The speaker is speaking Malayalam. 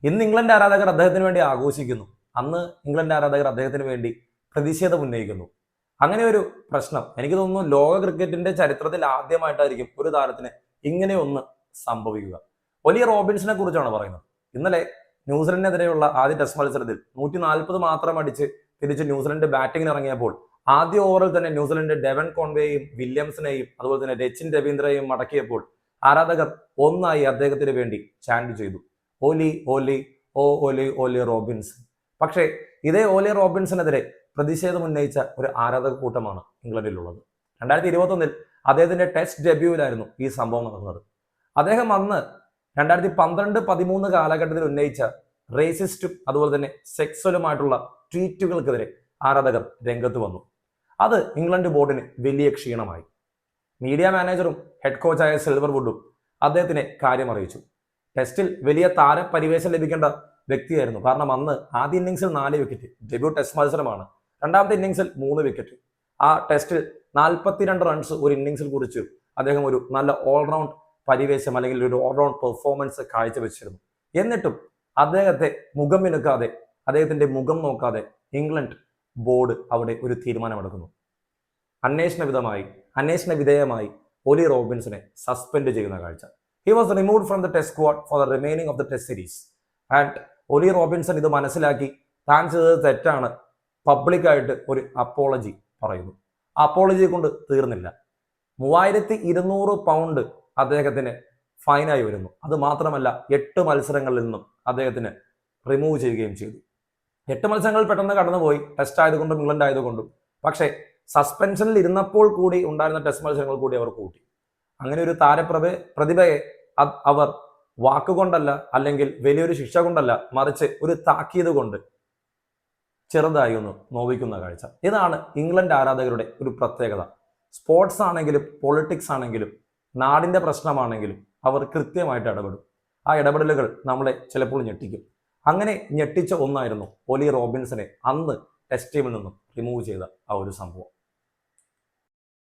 ഇന്ന് ഇംഗ്ലണ്ട് ആരാധകർ അദ്ദേഹത്തിന് വേണ്ടി ആഘോഷിക്കുന്നു. അന്ന് ഇംഗ്ലണ്ട് ആരാധകർ അദ്ദേഹത്തിന് വേണ്ടി പ്രതിഷേധം ഉന്നയിക്കുന്നു. അങ്ങനെ ഒരു പ്രശ്നം എനിക്ക് തോന്നുന്നു ലോക ക്രിക്കറ്റിന്റെ ചരിത്രത്തിൽ ആദ്യമായിട്ടായിരിക്കും ഒരു താരത്തിന് ഇങ്ങനെ ഒന്ന് സംഭവിക്കുക. ഒലിയ റോബിൻസിനെ കുറിച്ചാണ് പറയുന്നത്. ഇന്നലെ ന്യൂസിലൻഡിനെതിരെയുള്ള ആദ്യ ടെസ്റ്റ് മത്സരത്തിൽ 140 മാത്രം അടിച്ച് തിരിച്ച് ന്യൂസിലൻഡ് ബാറ്റിംഗിന് ഇറങ്ങിയപ്പോൾ ആദ്യ ഓവറിൽ തന്നെ ന്യൂസിലൻഡ് ഡെവൻ കോൺവേയും വില്യംസിനെയും അതുപോലെ തന്നെ രച്ചിൻ രവീന്ദ്രയെയും മടക്കിയപ്പോൾ ആരാധകർ ഒന്നായി അദ്ദേഹത്തിന് വേണ്ടി ചാൻഡ് ചെയ്തു, ഓലി ഓലി ഓ ഓലി ഓലി റോബിൻസ്. പക്ഷേ ഇതേ ഓലി റോബിൻസിനെതിരെ പ്രതിഷേധം ഉന്നയിച്ച ഒരു ആരാധക കൂട്ടമാണ് ഇംഗ്ലണ്ടിലുള്ളത്. 2021 അദ്ദേഹത്തിന്റെ ടെസ്റ്റ് ഡെബ്യൂവിലായിരുന്നു ഈ സംഭവം നടന്നത്. അദ്ദേഹം അന്ന് 2012-13 കാലഘട്ടത്തിൽ ഉന്നയിച്ച റേസിസ്റ്റും അതുപോലെ തന്നെ സെക്സ്വലുമായിട്ടുള്ള ട്വീറ്റുകൾക്കെതിരെ ആരാധകർ രംഗത്ത് വന്നു. അത് ഇംഗ്ലണ്ട് ബോർഡിന് വലിയ ക്ഷീണമായി. മീഡിയ മാനേജറും ഹെഡ് കോച്ചായ സിൽവർവുഡും അദ്ദേഹത്തിനെ കാര്യം അറിയിച്ചു. ടെസ്റ്റിൽ വലിയ താരപരിവേഷം ലഭിക്കേണ്ട വ്യക്തിയായിരുന്നു. കാരണം അന്ന് ആദ്യ ഇന്നിംഗ്സിൽ 4 വിക്കറ്റ്, ഡെബ്യൂ ടെസ്റ്റ് മത്സരമാണ്. രണ്ടാമത്തെ ഇന്നിംഗ്സിൽ 3 വിക്കറ്റ്. ആ ടെസ്റ്റിൽ 42 റൺസ് ഒരു ഇന്നിംഗ്സിൽ കുറിച്ച് അദ്ദേഹം ഒരു നല്ല ഓൾറൗണ്ട് പരിവേശം അല്ലെങ്കിൽ ഒരു ഓൾറൗണ്ട് പെർഫോമൻസ് കാഴ്ചവെച്ചിരുന്നു. എന്നിട്ടും അദ്ദേഹത്തെ മുഖം മിനുക്കാതെ, അദ്ദേഹത്തിന്റെ മുഖം നോക്കാതെ ഇംഗ്ലണ്ട് ബോർഡ് അവിടെ ഒരു തീരുമാനമെടുക്കുന്നു. അന്വേഷണ വിധേയമായി ഒലി റോബിൻസിനെ സസ്പെൻഡ് ചെയ്യുന്ന കാഴ്ച. He was removed from the test squad for the remaining of the test series. And Ollie Robinson ഇത് മനസ്സിലാക്കി താൻ ചെയ്തത് തെറ്റാണ്, പബ്ലിക്കായിട്ട് ഒരു അപ്പോളജി പറയുന്നു. ആ അപ്പോളജി കൊണ്ട് തീർന്നില്ല. 3200 പൗണ്ട് അദ്ദേഹത്തിന് ഫൈനായി വരുന്നു. അത് മാത്രമല്ല 8 മത്സരങ്ങളിൽ നിന്നും അദ്ദേഹത്തിന് റിമൂവ് ചെയ്യുകയും ചെയ്തു. 8 മത്സരങ്ങൾ പെട്ടെന്ന് കടന്നുപോയി, ടെസ്റ്റ് ആയതുകൊണ്ടും ഇംഗ്ലണ്ട് ആയതുകൊണ്ടും. പക്ഷേ സസ്പെൻഷനിൽ ഇരുന്നപ്പോൾ കൂടി ഉണ്ടായിരുന്ന ടെസ്റ്റ് മത്സരങ്ങൾ കൂടി അവർ കൂട്ടി. അങ്ങനെ ഒരു പ്രതിഭയെ അവർ വാക്കുകൊണ്ടല്ല അല്ലെങ്കിൽ വലിയൊരു ശിക്ഷ കൊണ്ടല്ല, മറിച്ച് ഒരു താക്കീത് കൊണ്ട് ചെറുതായി ഒന്ന് നോവിക്കുന്ന കാഴ്ച. ഇതാണ് ഇംഗ്ലണ്ട് ആരാധകരുടെ ഒരു പ്രത്യേകത. സ്പോർട്സ് ആണെങ്കിലും പൊളിറ്റിക്സ് ആണെങ്കിലും നാടിന്റെ പ്രശ്നമാണെങ്കിലും അവർ കൃത്യമായിട്ട് ഇടപെടും. ആ ഇടപെടലുകൾ നമ്മളെ ചിലപ്പോൾ ഞെട്ടിക്കും. അങ്ങനെ ഞെട്ടിച്ച ഒന്നായിരുന്നു ഒലി റോബിൻസിനെ അന്ന് ടെസ്റ്റ് ടീമിൽ നിന്നും റിമൂവ് ചെയ്ത ആ ഒരു സംഭവം.